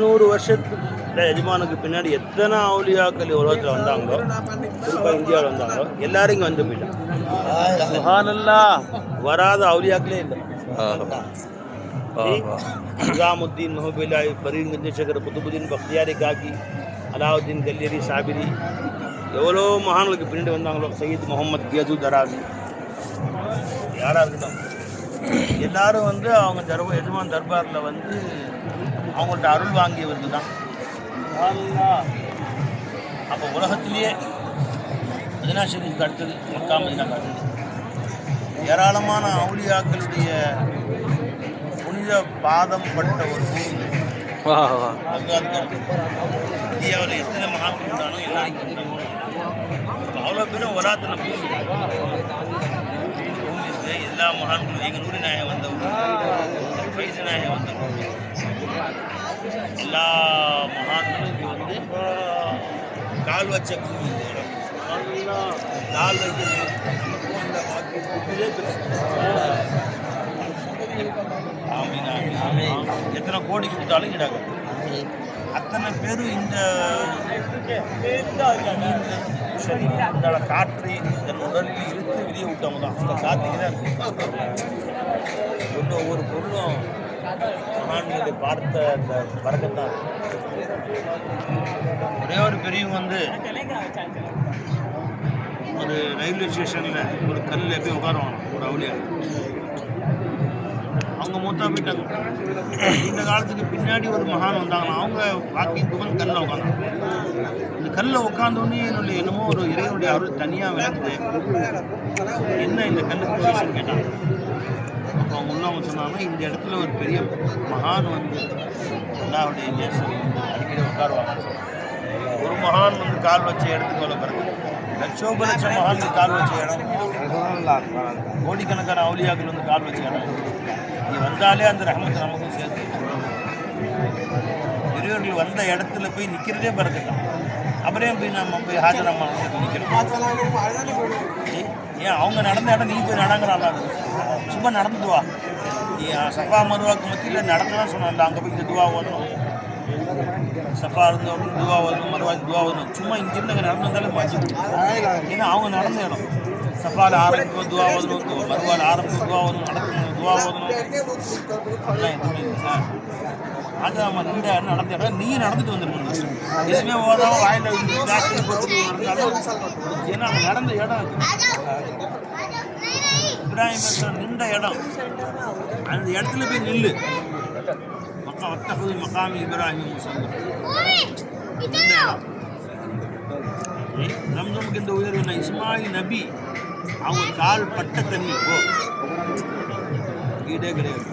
800 வருஷத்துல எஜமானுக்கு பின்னாடி எத்தனை அவுலியாக்கள் உலகத்தில் வந்தாங்களோ, குறிப்பாக இந்தியாவில் வந்தாங்களோ, எல்லாரும் இங்கே வந்து போயிட்டாங்க. சுப்ஹானல்லாஹ், வராத அவுலியாக்களே இல்லை. நிசாமுத்தீன், மஹபுல்லாஹி, ஃபரீத் கஞ்சேஷகர், குதுபுதீன் பக்தியாரி காக்கி, அலாவுதீன் கல்யரி, சாபிரி, எவ்வளோ மகான்களுக்கு பின்னாடி வந்தாங்களோ, சையீத் முகமது கியாசு தராசி, யாராக இருக்கட்டும், எல்லாரும் வந்து அவங்க எஜமான் தர்பாரில் வந்து அவங்கள்ட்ட அருள் வாங்கியவர்கள் தான். அப்போ உலகத்திலேயே மதீனா ஷரீஃப்க்கு அடுத்தது மக்கா மதீனாக்கு அடுத்தது ஏராளமான அவுலியாக்களுடைய புனித பாதம் பட்ட ஒரு பூமி. இந்தியாவில் எத்தனை மகான்கள் இருந்தாலும் எல்லாரும் அவ்வளோ பேரும் வராத்தின பூமி. பூமிக்கு எல்லா மகான்களும் எங்கள் நூறு நாயகம் வந்தவங்க, பைசு நாயகம் வந்தவங்க, எல்லா மகான்களும் இங்கே வந்து கால் வச்ச பூமி. கால் வைக்க எத்தனை கோடி கொடுத்தாலும் இடாங்க. அத்தனை பேரும் இந்த காற்றை தன் உடலில் இழுத்து வெளியே விட்டவங்க தான். அந்த காற்றுக்கு தான் இருக்கு. ஒவ்வொரு பொருளும் மகான்களை பார்த்த அந்த பறக்கத்தான். ஒரே ஒரு பெரியவங்க வந்து ஒரு ரயில்வே ஸ்டேஷனில் ஒரு கல்லில் போய் உட்காருவாங்க. ஒரு அவுலியா அவங்க மூத்தா போயிட்டாங்க. இந்த காலத்துக்கு பின்னாடி ஒரு மகான் வந்தாங்கன்னா அவங்க வாக்கிங் குமன் கல்லில் உட்காந்தாங்க. இந்த கல்லில் உட்காந்தோடனே என்னுடைய என்னமோ ஒரு இறைவனுடைய அருள் தனியாக விளக்குது. என்ன இந்த கல்லுக்கு பொசிஷன் கேட்டாங்க. அப்போ அவங்க உள்ளவங்க சொன்னாங்க, இந்த இடத்துல ஒரு பெரிய மகான் வந்து அல்லாஹ்வுடைய நேசர் அடிக்கடி உட்காருவாங்க. ஒரு மகான் வந்து கால் வச்ச இடத்துக்கு அவ்வளோ பிறகு லட்சோப லட்சம் மகான்கள் கால் வச்ச இடம், கோடிக்கணக்கான அவுலியாக்கள் வந்து கால் வச்ச இடம். நீ வந்தாலே அந்த ரஹமத்து நமக்கும் சேர்த்து. பெரியவர்கள் வந்த இடத்துல போய் நிற்கிறதே பிறகுதான். அப்புறம் போய் நம்ம போய் ஹாஜரம்மா நிற்கிறோம். ஏன் அவங்க நடந்த இடம் நீ போய் நடங்கிறாங்களா? சும்மா நடந்துட்டு வா. நீ சஃபா மருவாக்கு மத்தியில் நடக்கலாம் சொன்னால அங்கே போய் இந்த துவா ஓதணும், சஃபா இருந்தவங்க துவா ஓதணும், மருவாக்கு துவா ஓதணும். சும்மா இங்கிருந்து அங்கே நடந்து வந்தாலும் மாற்றி. ஏன்னா அவங்க நடந்த இடம். சஃபாவில் ஆரம்பிக்கும் துவா ஓதணும், மருவாவில் ஆரம்பிக்கும் துவா ஓதணும், நடக்கணும் துவா ஓதணும். அதெல்லாம் எதுவுமே இல்லை. அது நம்ம நின்ற இடம் நடந்த இடம். நீ நடந்துட்டு வந்துருக்கணும். எதுவுமே ஓதாம வாயில் இருந்தாலும் ஏன்னா அவங்க நடந்த இடம் இப்ராஹிம் நின்ற இடம். அந்த இடத்துல போய் நில்லு. மக்காமி இப்ராஹிம் நின்ற இடம். ரம்ஜமுக்கு இந்த உயர்வு என்ன? இஸ்மாயில் நபி அவங்க கால் பட்ட தண்ணி போ ஈடே கிடையாது.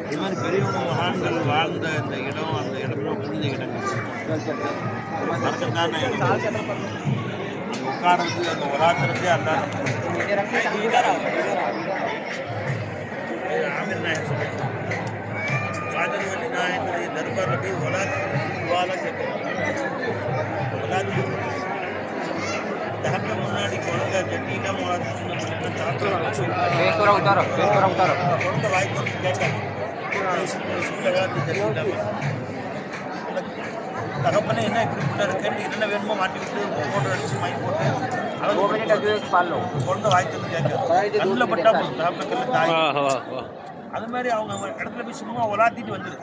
இது மாதிரி பெரியவங்க மகான்கள் வாழ்ந்த இந்த இடம், அந்த இடத்துல புனித இடங்கள் மறக்கத்தான இடம். அங்கே உட்காரது, அங்கே ஒராத்துறதே அல்லாத ஆமீர் நாயக் சொல்லுங்க. காதல் வழி நாயக்குடைய தர்பாரில் போய் ஒலாத்துவாலாம் கேட்கணும். ஒலாத்து தகப்ப முன்னாடி குழந்தை கட்டிலாம் குழந்தை வாய்ப்பு கேட்காது. தகப்பனே என்ன இப்படி பிள்ளை இருக்குன்னு என்ன வேணுமோ மாட்டி விட்டு ஃபோட்டோ அடிச்சு மைக் போட்டு குழந்தை வாய்ப்பு கேட்காது. கண்ணில் பட்டா போதும் தகப்பன கல்ல தாய். அது மாதிரி அவங்க இடத்துல போய் சும்மா ஒலாத்திட்டு வந்துரு.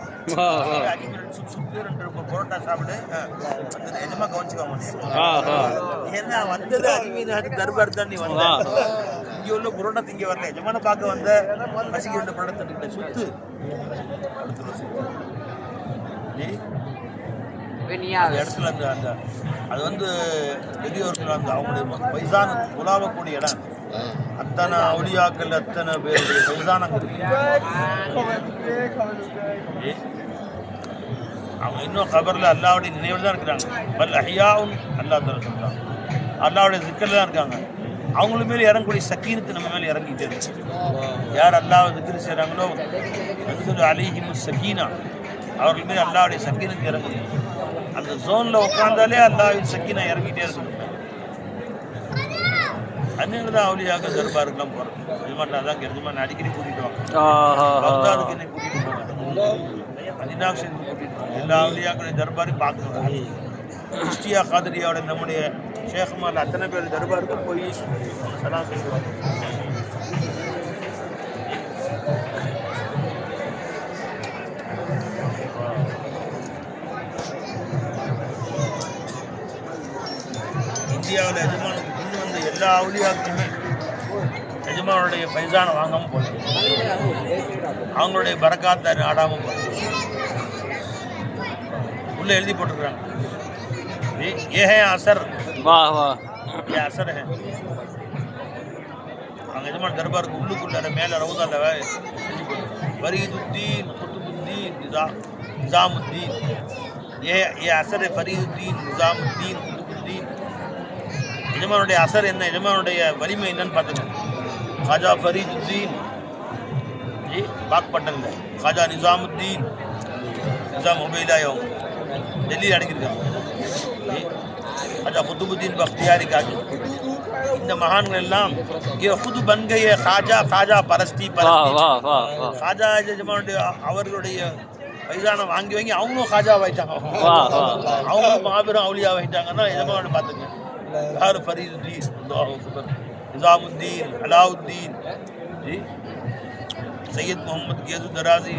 சுப்பு பரோட்டா சாப்பிடு வந்து எதுமா கவனிச்சுக்காம ஏன்னா வந்தது அஜ்மீர் தர்பார் தான். நீ வந்த இங்கே உள்ள புரோட்டா திங்க வரல, எஜமான பார்க்க வந்த பசிக்கு உள்ள புரோட்டா தந்துக்கிட்ட சுத்து இடத்துல அந்த அந்த அது வந்து வெளியூர்கள் அந்த அவங்களுடைய பைசான உலாவக்கூடிய இடம். அத்தனை அவுலியாக்கள் அத்தனை பேருடைய பைசானம் இருக்கு. அவங்க இன்னும் கபரில் அல்லாவுடைய நினைவில் தான் இருக்கிறாங்க. பல் அஹ்யாவும் அல்லா தர சொல்கிறாங்க. அல்லாவுடைய சிக்கலில் தான் இருக்காங்க. அவங்களுக்கு மேலே இறங்கக்கூடிய சக்கீனத்து நம்ம மேலே இறங்கிட்டே இருக்கு. யார் அல்லாவை திக்ரு செய்கிறாங்களோ அது அலைஹிம் சக்கீனா, அவர்கள் மேலே அல்லாவுடைய சக்கீனத்து இறங்குது. அந்த ஜோனில் உட்காந்தாலே அல்லாவின் சக்கீனா இறங்கிட்டே இருக்கும். அதனால தான் அவுலியாக தர்பாருக்கெல்லாம் போகிறோம். எஜமான் அதான் எஜமான் அடிக்கடி கூட்டிகிட்டு வாங்க. பக்தாதுக்கு என்னை கூட்டிகிட்டு போவாங்க. அதினாக்ஷன் எல்லா அவலியாக்களுடைய தர்பாரையும் பார்க்கணும். கிறிஸ்டியா காதரியாவோட நம்முடைய ஷேகுமார் அத்தனை பேர் தர்பாருக்கு போய் சலாம் செய்வாங்க. இந்தியாவில் எஜமானுக்கு கொண்டு வந்த எல்லா அவலியாக்களுமே எஜமானுடைய பைசானை வாங்காமல் போல, அவங்களுடைய பரக்காத்தை ஆடாமல் போல உள்ள எழுதி போட்டிருக்காங்க. ये है असर, वाह वाह, ये असर है. அவங்க எஜமான் தர்பாருக்கு உள்ளுக்குள்ள மேலே ரவுதால ஃபரீதுத்தீன் குத்துபுத்தீன் நிசாமுத்தீன், ये असर है ஃபரீதுத்தீன் நிசாமுத்தீன் குத்துபுத்தீன். எஜமானுடைய அசர் என்ன, எஜமானுடைய வலிமை என்னன்னு பார்த்துக்கோங்க. खाजा फरीदुद्दीन जी बागपट्टन खाजा निजामुद्दीन निजाम उबैदायो டெல்லி அடங்கியிருக்காங்க. खाजा कुतुबुद्दीन बख्तियारी काजी. இந்த மகான்கள் எல்லாம் खुद बन गए खाजा खाजा परस्ती खाजा எஜமானுடைய அவர்களுடைய பைசானை வாங்கி வாங்கி அவங்களும் खाजा ஆயிட்டாங்க, அவங்களும் மாபெரும் அவுலியா ஆயிட்டாங்கன்னா எஜமானோட பார்த்துங்க. யார் ஃபரீதுத்தீன், அல்லாஹ் அக்பர், நிசாமுத்தீன், அலாவுத்தீன் जी, सैयद मोहम्मद गेजू दराजी,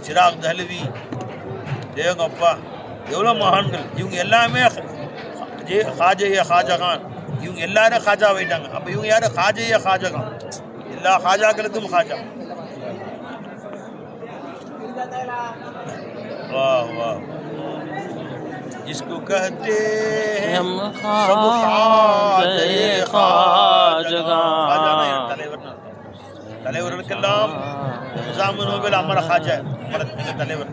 चिराग दहलवी, தேவங்கப்பா எவ்வளோ மகான்கள். இவங்க எல்லாமே खाजा खाजा கான், இவங்க எல்லாரும் खाजा ஆயிட்டாங்க. அப்போ இவங்க யார், खाजा கான். எல்லா खाजाக்களுக்கும் खाजा. वाह वाह, जिसको कहते हैं हम தலைவர்களுக்கெல்லாம் நிசாமுல் அமர खाजा எங்கள் தலைவர்,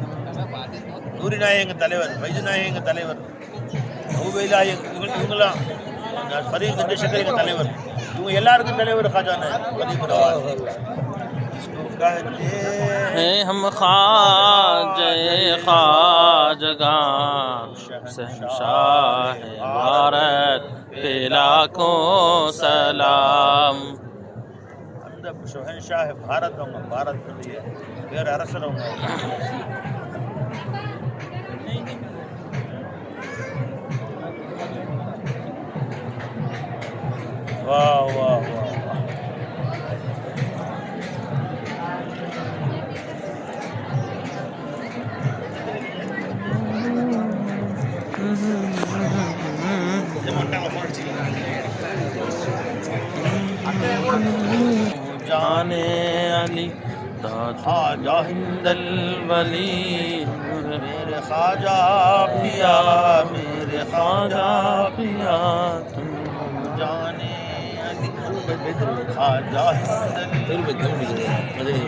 நூரி நாயக் எங்கள் தலைவர், வைஜு நாயக் எங்கள் தலைவர், ஊபைலா இவங்களாம் ஃபரீத் சந்திரசேகர் எங்கள் தலைவர். இவங்க எல்லாருக்கும் தலைவர் खाजा हम खाजे खाजगान शहंशाह भारत पे लाखों सलाम. அந்த शहंशाह भारत அவங்க பாரத்துடைய வேற அரசர் அவங்க. वाह वाह वाह, जाने अली खाजा हिंदल वली, मेरे खाजा पिया, मेरे खाजा पिया, तुम जाने अली खाजा हिंदल वली,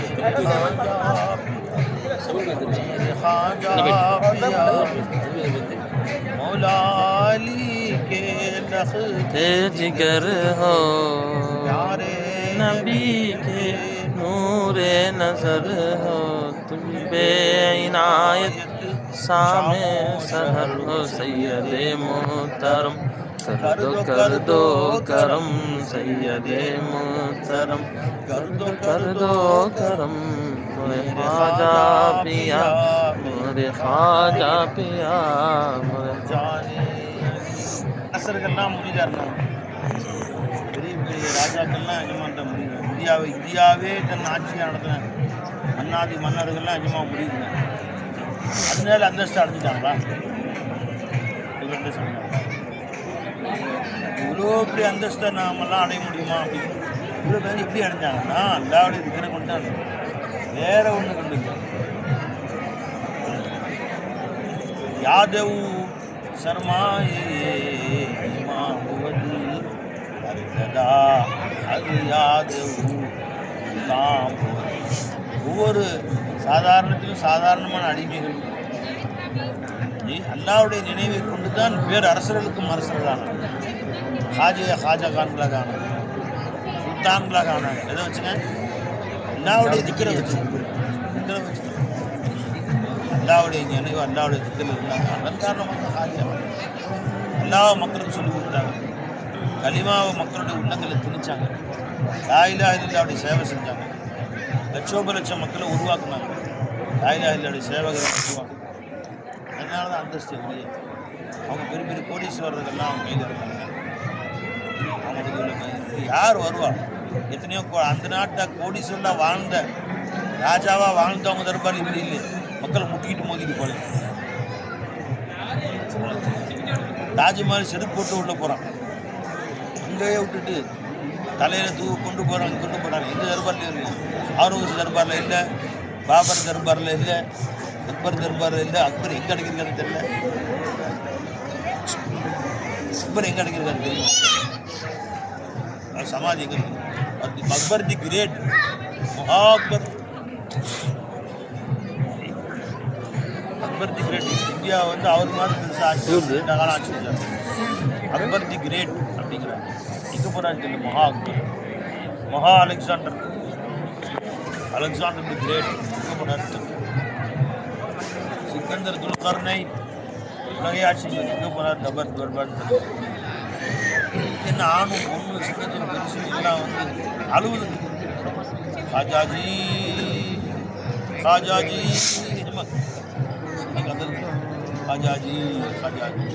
मेरे खाजा पिया, मौला अली के लख्ते जिगर हो, यारे नबी के नूरे नजर हो, तुम पे इनायत सामे सहर हो, सैयदे मोहतरम कर दो करम, सैयदे मोहतरम कर दो करम, मेरे खाजा पिया, मेरे खाजा पिया, मेरे जाने असरगल्लाम मुरीदारना பெரிய பெரிய ராஜாக்கள்லாம் எஜமான்ட்ட முடியுங்க. இந்தியாவே தன் ஆட்சியை நடத்தின மன்னாதி மன்னர்கள்லாம் எஜமா முடியுதுங்க. அதனால அந்தஸ்து அடைஞ்சிட்டாங்களா? இவ்வளோ பெரிய அந்தஸ்தை நாமெல்லாம் அடைய முடியுமா? அப்படி இவ்வளோ பேர் எப்படி அடைஞ்சாங்கன்னா அல்லாவுடைய இருக்கிற கொண்டாங்க, வேற ஒன்று கொண்டு யாதவ் சர்மாயே இமாமுவதி அது யாதவ் தாம். ஒவ்வொரு சாதாரணத்திலும் சாதாரணமான அடிமைகள் அல்லாவுடைய நினைவை கொண்டு தான் வேறு அரசர்களுக்கும் அரசர்களானாங்க. खाजा கான்களாக ஆனாங்க, சுல்தான்களாக ஆனாங்க. எதை வச்சுங்க? அல்லாவுடைய திக்கரை வச்சு, அல்லாவுடைய நினைவு, அல்லாவுடைய திக்கில் இருந்தாங்க. அதன் காரணமாக खाजा அல்லாஹ் மக்களுக்கு சொல்லிக் கொடுத்தாங்க. கலிமாவை மக்களுடைய உள்ளங்களை திணிச்சாங்க. லா இலாஹ இல்லல்லாஹ்வுடைய சேவை செஞ்சாங்க. லட்சோப லட்சம் மக்களை உருவாக்குனாங்க. தாய்லாந்துடைய சேவகர்கள் சொல்லுவாங்க. அதனால தான் அந்தஸ்து இல்லையே. அவங்க பெரிய பெரிய கோடீஸ்வரர்கள்லாம் அவங்க கையில் இருக்காங்க. அவங்களுக்கு இவ்வளோ யார் வருவா? எத்தனையோ அந்த நாட்டை கோடீஸ்வரலாக வாழ்ந்த ராஜாவாக வாழ்ந்தவங்க தரப்பால் இப்படி இல்லை. மக்களை முட்டிக்கிட்டு மோதிட்டு போல. தாஜ்மஹால் செருப்பு போட்டு உள்ள போகிறான், அங்கேயே விட்டுட்டு தலையில் கொண்டு போகிறாங்க. இந்த தர்பார்லையும் இருக்கு. ஆரோக்கிய தர்பாரில் இல்லை, பாபர் தர்பாரில் இல்லை, அக்பர் தர்பாரில் இல்லை. அக்பர் எங்கே அடிக்கிறான்னு தெரியல. அக்பர் எங்கே அடிக்கிறான்னு தெரியும். சமாதி எங்கே இருக்கு? அக்பர் தி கிரேட், மகா அக்பர். அக்பர் தி கிரேட். இந்தியா வந்து அவர் மாதிரி பெருசாக ஆட்சி காலம் ஆட்சி செஞ்சார். அக்பர் தி கிரேட் அப்படிங்கிறார். எங்கே போகிறான்னு தெரியல. மகா அக்பர், மகா அலெக்சாண்டர் தி கிரேட் எங்கே போனார்? சிக்கந்தர் துல்கர்னை உலகை ஆட்சி எங்கே போனார்? தர்பார். என்ன ஆணும் பொண்ணு சின்னத்தும் பெருசு எல்லாம் வந்து அழுவுது. காஜாஜி காஜாஜி காஜாஜி காஜாஜி.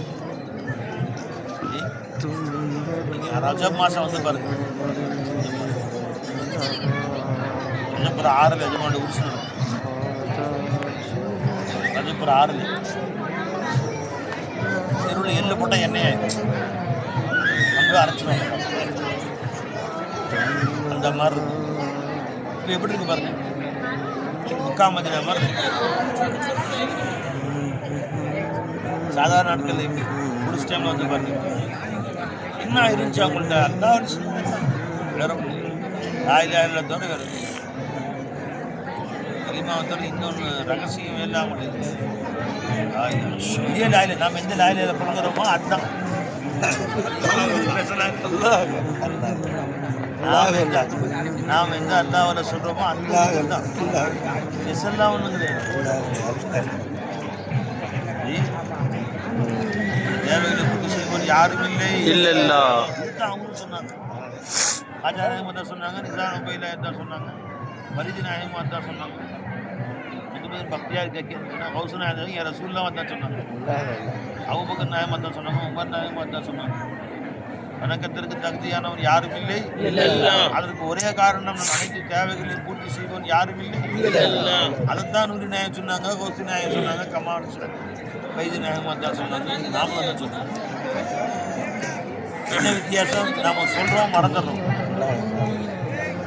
ரஜப் மாதம் வந்து பாருங்க, ரஜப்புற 6 எஜமானோட உருசு ரஜப்புற 6 தெருவில் எள்ளு போட்டால் எண்ணெய் அங்கே அரைச்சிடுவாங்க. அந்த மாதிரி இருக்கும். இப்போ எப்படி இருக்கு பாருங்க, முக்காமதின மாதிரி இருக்கு. சாதாரண நாட்களில் எப்படி முடிச்ச டைமில் வந்து பாருங்க என்ன இருந்துச்சு அவங்கள்ட்ட. அந்த வேற தாயில தவிர வேறு கலிமாவத்தோட இன்னொன்று ரகசியம் எல்லாம் அவங்களுக்கு இதே லாயில நாம் எந்த லாயில பழங்குறோமோ அதுதான். நாம் எந்த அல்லாவில் சொல்கிறோமோ அந்த தான். எல்லாம் ஒன்றும் கிடையாது. தேவைகளை பூர்த்தி செய்வோர் யாரும் இல்லை. அவங்களும் சொன்னாங்க. ராஜா நாயகம் தான் சொன்னாங்க, நிசாம் பையில தான் சொன்னாங்க, மரிஜி நாயகம் தான் சொன்னாங்க, பக்தியார் கேட்க ஹவுசு நாயகம் என் ரசூல்லாம் தான் சொன்னாங்க, அபூபக்கர் நாயகம் தான் சொன்னாங்க, உமர் நாயகம் தான் சொன்னாங்க. வணக்கத்திற்கு தகுதியானவர் யாரும் இல்லை. அதற்கு ஒரே காரணம் நம் அனைத்து தேவைகளையும் பூர்த்தி செய்வோம் யாரும் இல்லை. அதைத்தான் நூறு நாயகம் சொன்னாங்க, ஹவுசு நாயகம் சொன்னாங்க, கமான் வைத்திய நாயகமாக தான் சொன்னாங்க, நாமளும் தான் சொன்னாங்க. என்ன வித்தியாசம்? நாம் சொல்கிறோம், மறந்துடுறோம்.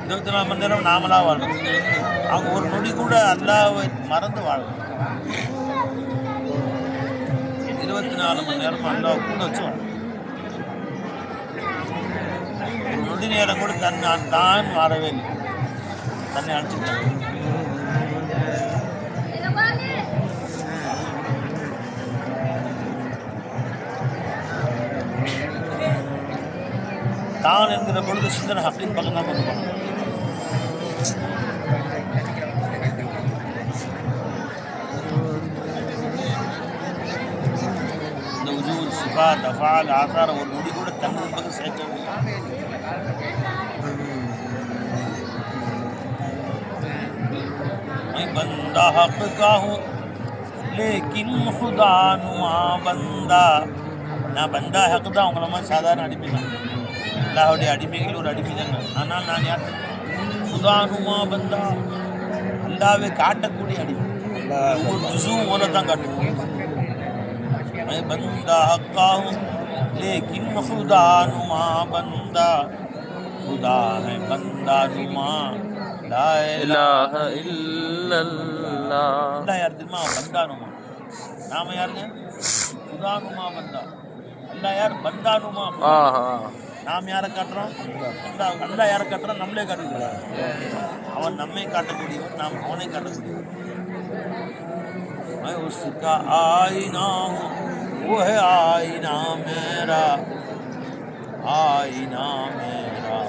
24 மணி நேரம் நாமளாக வாழணும். அவங்க ஒரு நொடி கூட அல்லாஹ்வை மறந்து வாழணும். 24 மணி நேரம் அல்லாஹ் கூட வச்சு வாழணும். ஒரு நொடி நேரம் கூட தான் மாறவே இல்லை. தன்னை அழைச்சிட்டாங்க. தான் என்கிற பொழுது சிந்தனை ஹக்கீம் பக்கம் தான் கொண்டு போகணும். இந்த உஜூர் சிஃபாத் அஃஆல் ஆசார ஒரு நொடி கூட தன் பக்கம் சேர்க்கவே मैं बंदा हक का हूँ लेकिन खुदा नुआ बंदा நான் பந்தா ஹக்கு தான். அவங்கள மாதிரி சாதாரண அடிமை தான். அல்லாஹ்வுடைய அடிமைகள் ஒரு அடிமை தான். ஆனால் நான் யார்? சுதானுமா பந்தா, அல்லாஹ்வை காட்டக்கூடிய அடிமை. ஒரு ஜுஸுவும் ஓல தான் காட்டுவோம். பந்தா ஹக்காவும் லேக்கின் சுதானுமா பந்தா, खुदा है बंदा नुमा ला इलाहा इल्लल्लाह. அல்லாஹ் யார் தெரியுமா? பந்தா னுமா. நாம யாருங்க? खुदा नुमा बंदा. அல்லாஹ் யார்? பந்தா னுமா. நாம் யாரை காட்டுறோம்? அல்லாஹ் யாரை காட்டுறோம்? நம்மளே காட்டுகிறோம். அவன் நம்மை காட்டக்கூடியவன், நாம் அவனை காட்டக்கூடியவன். मैं उसका आईना हूँ, वो है आईना मेरा, आईना मेरा,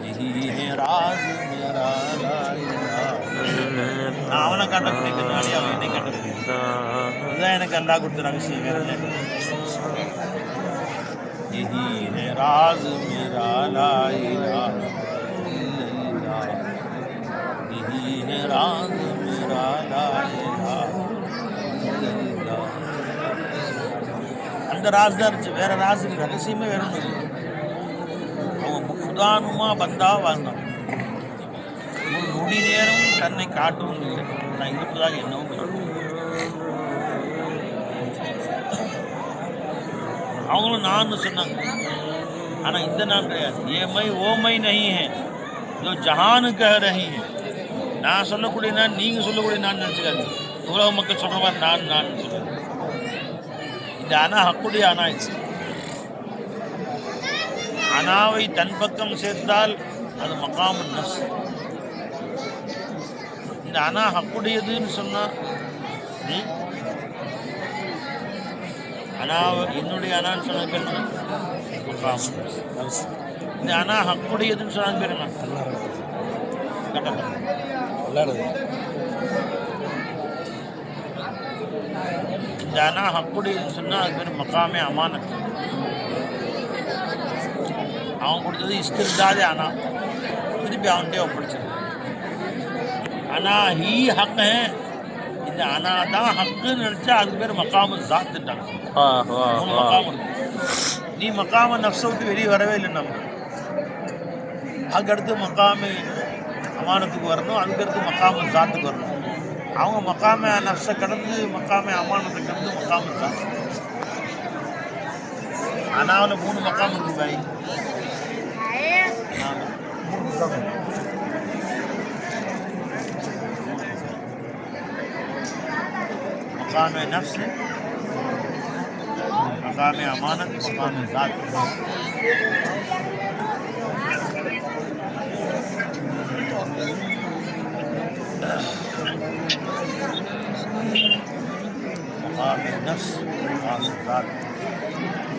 यही है राज मेरा. நான் அவனை காட்டக்கூடிய பின்னாடி அவன் என்னை காட்டக்கூடிய. இதுதான் எனக்கு அல்லாஹ் கொடுத்த ரகசியம். வேற यही है राज मेरा ला इलाहा इल्लल्लाह, यही है राज मेरा ராஸ் தான் இருந்துச்சு, வேற ராஸ் இல்லை, ரகசியமே வேற ஒன்று இல்லை. அவங்க சுதானுமா பந்தா வாழ்ந்தான். ஒரு நொடி நேரம் தன்னை காட்டவும் இல்லை, நான் இருப்பதாக என்னவும் இல்லை. அவங்களும் நான் சொன்னாங்க. ஆனால் இந்த நான் கிடையாது. ஏமை ஓமை நஹி ஹே ஜோ ஜஹானு கஹ ரஹி ஹே. நான் சொல்லக்கூடிய நான், நீங்கள் சொல்லக்கூடிய நான் நினச்சிக்காது. உலக மக்கள் சொல்கிற மாதிரி நான் சொல்லுவேன். இந்த அனா ஹக்குடைய அனா. அனாவை தன் பக்கம் சேர்த்தால் அது மகாமு நஃப்ஸ். இந்த அனா ஹக்குடையதுன்னு சொன்னால் அனா என்னுடைய அனான்னு சொன்னது பேர் மகாமு நஃப்ஸ். இந்த அனா ஹக்குடையதுன்னு சொன்னது பேர் என்ன? இந்த அனா ஹக்குடையதுன்னு சொன்னால் அது பேர் மகாமே அமானத். அவன் கொடுத்தது இஸ்திர்தாதே அனா, திருப்பி அவன்கிட்டே ஒப்படைச்சது. அனா ஹீ ஹக் ஹே, இந்த அனா தான் ஹக்குன்னு நினச்சா அதுக்கு பேர் மக்காமு ஜாத்துட்டாங்க. மக்காமு நீ மக்காம நஃப்ஸை விட்டு வெளியே வரவே இல்லை. நம்ம அதுக்கடுத்து மக்காமு அமானத்துக்கு வரணும், அதுக்கடுத்து மக்காமு ஜாத்துக்கு வரணும். அவங்க மக்காம நஃப்ஸை கடந்து மக்காம அமானத்தை கடந்து மக்காமு ஜாத். அனாவில் 3 மக்காம் இருக்கு பாய். मकाम नफ्स, मकाम अमानत, मकाम ज़ात. मकाम नफ्स, मकाम ज़ात.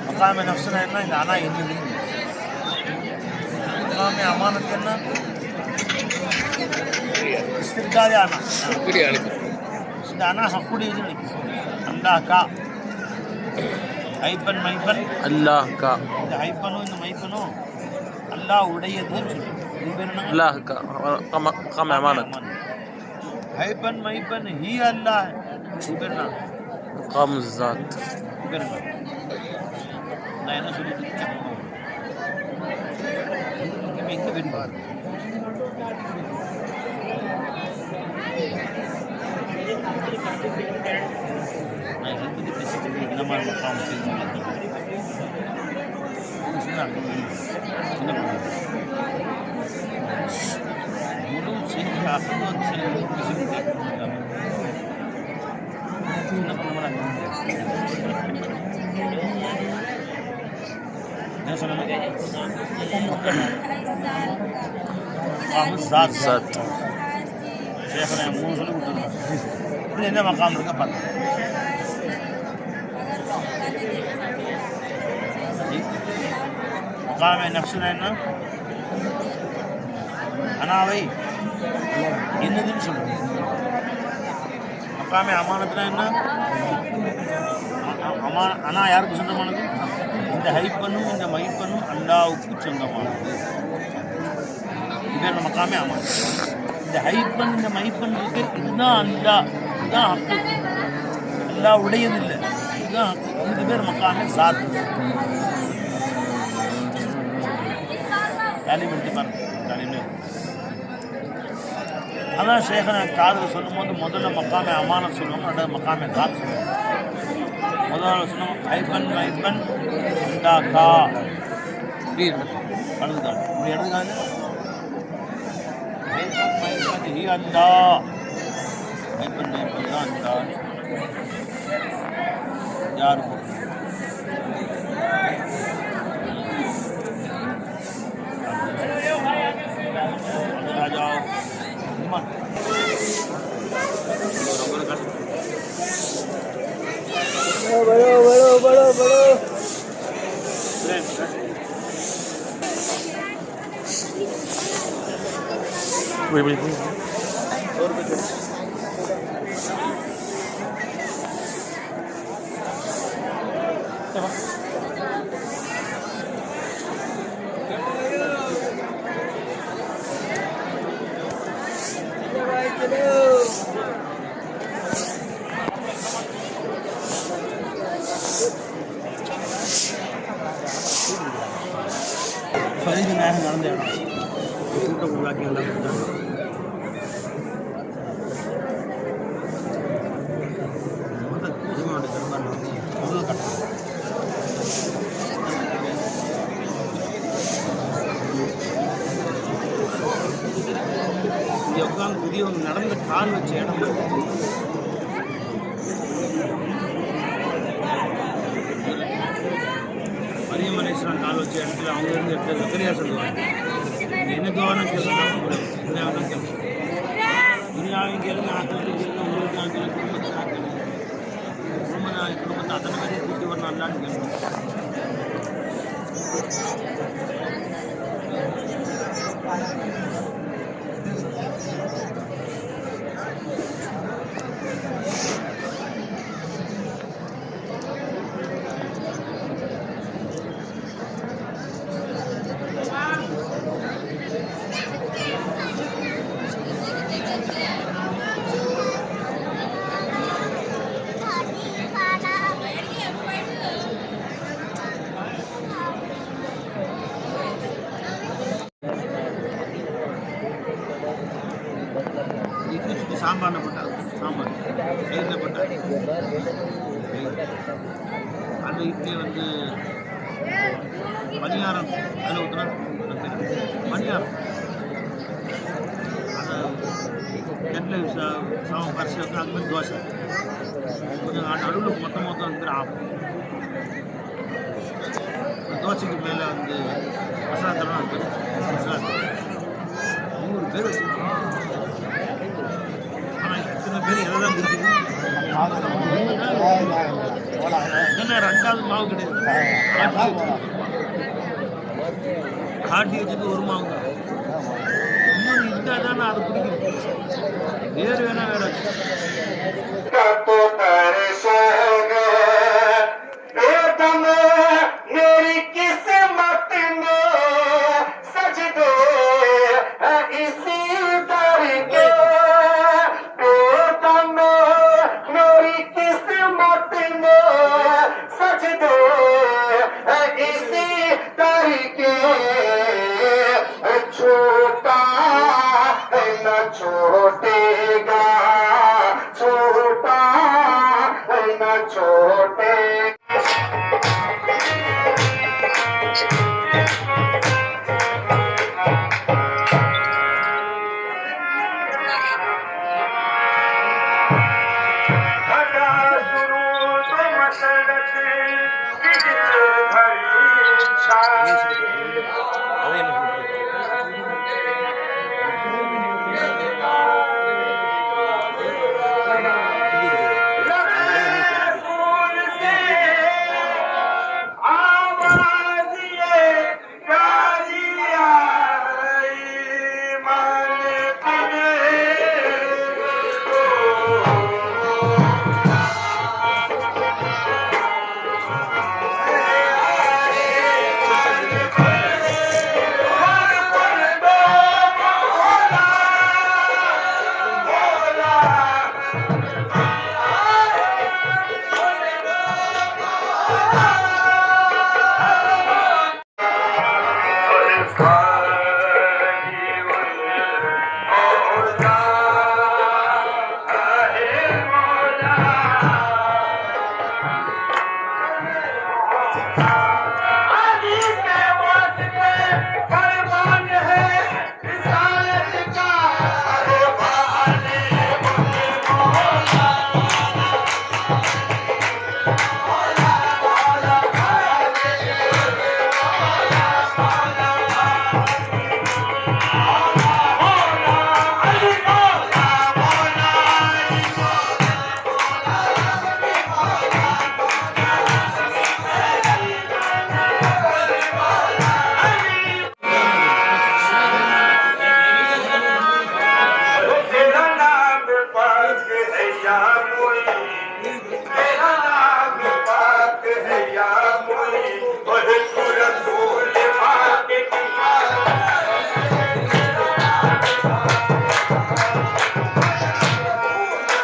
मकाम नफ्स है ना, இந்த அனா என்னது? मकाम अमानत என்ன? इस्तिरदाद आना. இந்த அனா ஹக்குடையது. அல்லாஹ் கா ஹைப்பன் மைப்பன் அல்லாஹ் கா. இந்த ஹைப்பனும் இந்த மைப்பனும் அல்லாஹ் உடையதுன்னு சொல்லி இது பேர் என்ன? அல்லாஹ் கா மகாம் அமானத். ஹைப்பன் மைப்பன் ஹி அல்லாஹ், இது பேர் என்ன? மகாம் ஸாத். இது பேர் என்ன? நான் என்ன சொல்லிட்டு இருக்கேன்? எங்க பேர் பாரு. நான் இதை பற்றி பேசிட்டு இந்த மாதிரி மக்காம் முழு செய்தி அசல் செய்தி என்ன சொன்னாங்க? ஷேஃபனை 3 சொல்லி கொடுத்துருக்காங்க. இது என்ன மக்காம் இருக்க பார்த்தேன். மக்காமே நஃப்ஸுனா என்ன? அனாவை என்னதுன்னு சொல்லுங்க. மக்காமே அமானத்துனா என்ன? அனா யாருக்கு சொந்தமானது? இந்த ஹைப்பனும் இந்த மைப்பனும் அல்லாவுக்கு சொந்தமானது. இது பேர் மக்காமே அமானத். இந்த ஹைப்பன் இந்த மைப்பன் இருக்கு, இதுதான் அல்லா, இதுதான் ஹக்கு. அல்லா உடையதில்லை, இதுதான் ஹக்கு. இது பேர் மக்காமே ஸாத். தாலீம் எடுத்து பாருங்க. தாலீமே அதான் ஷேகனை காதில் சொல்லும் போது முதல்ல மக்காமே அமானத் சொல்லுவாங்க, ரெண்டாவது மக்காமே ஸாத் சொல்லுவாங்க. முதல்ல சொன்னோம் ஹைப்பன் மைப்பன் அல்லா கா. இப்படி வலதுதான், இப்படி இடதுக்காது. ही अल्लाह மைப்பன் மைப்பன் தான் அல்லாஹ். யார் राजा बड़ो बड़ो बड़ो बड़ो wait. பாக்கி எல்லாம் கொடுத்தாங்க. முதல் கட்டம் இங்கே உட்காந்து புதியவங்க நடந்த கால் வச்ச இடம் மரியமலேஸ்வரன் கால் வச்ச இடத்துல அவங்க இருந்து எடுத்து வெக்கரியா சொல்லுவாங்க. என்ன கவனம் கேட்கணும் என்ன வேணும் கேட்கணும் துணியாவும் கேளுங்க ஆக்களுக்கு கேளுங்க உங்களுக்கு ஆக்களுக்கு குடும்பத்தை ஆக்களுக்கு குடும்பத்தை அத்தனை பேரையும் கூட்டி வரலான்னு கேட்கணும். இட்லி சுற்றி சாம்பாரில் போட்டாங்க. சாம்பார் தயிரில் போட்டாங்க. அந்த இட்லி வந்து பணியாரம் அதில் ஊற்றுனா பணியாரம் அதை எண்ணெய் சாமம் பரிசு வைக்க அந்த மாதிரி தோசை கொஞ்சம் நடுவில் மொத்தம் வந்து ஆகும். தோசைக்கு மேலே வந்து மசாலா தரம் இருக்குது. மசாலா 100 பேர் வச்சுருக்கோம். ஆனால் இத்தனை பேர் எதை தான் இருக்குது என்ன 2வது மாவு கிடையாது. காட்டி வச்சுட்டு ஒரு மாவு தான். இன்னொன்று இருந்தால் தான் அது பிடிக்கும். வேறு வேணா வேற छोटेगा छोटा न छोटे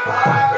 Bye.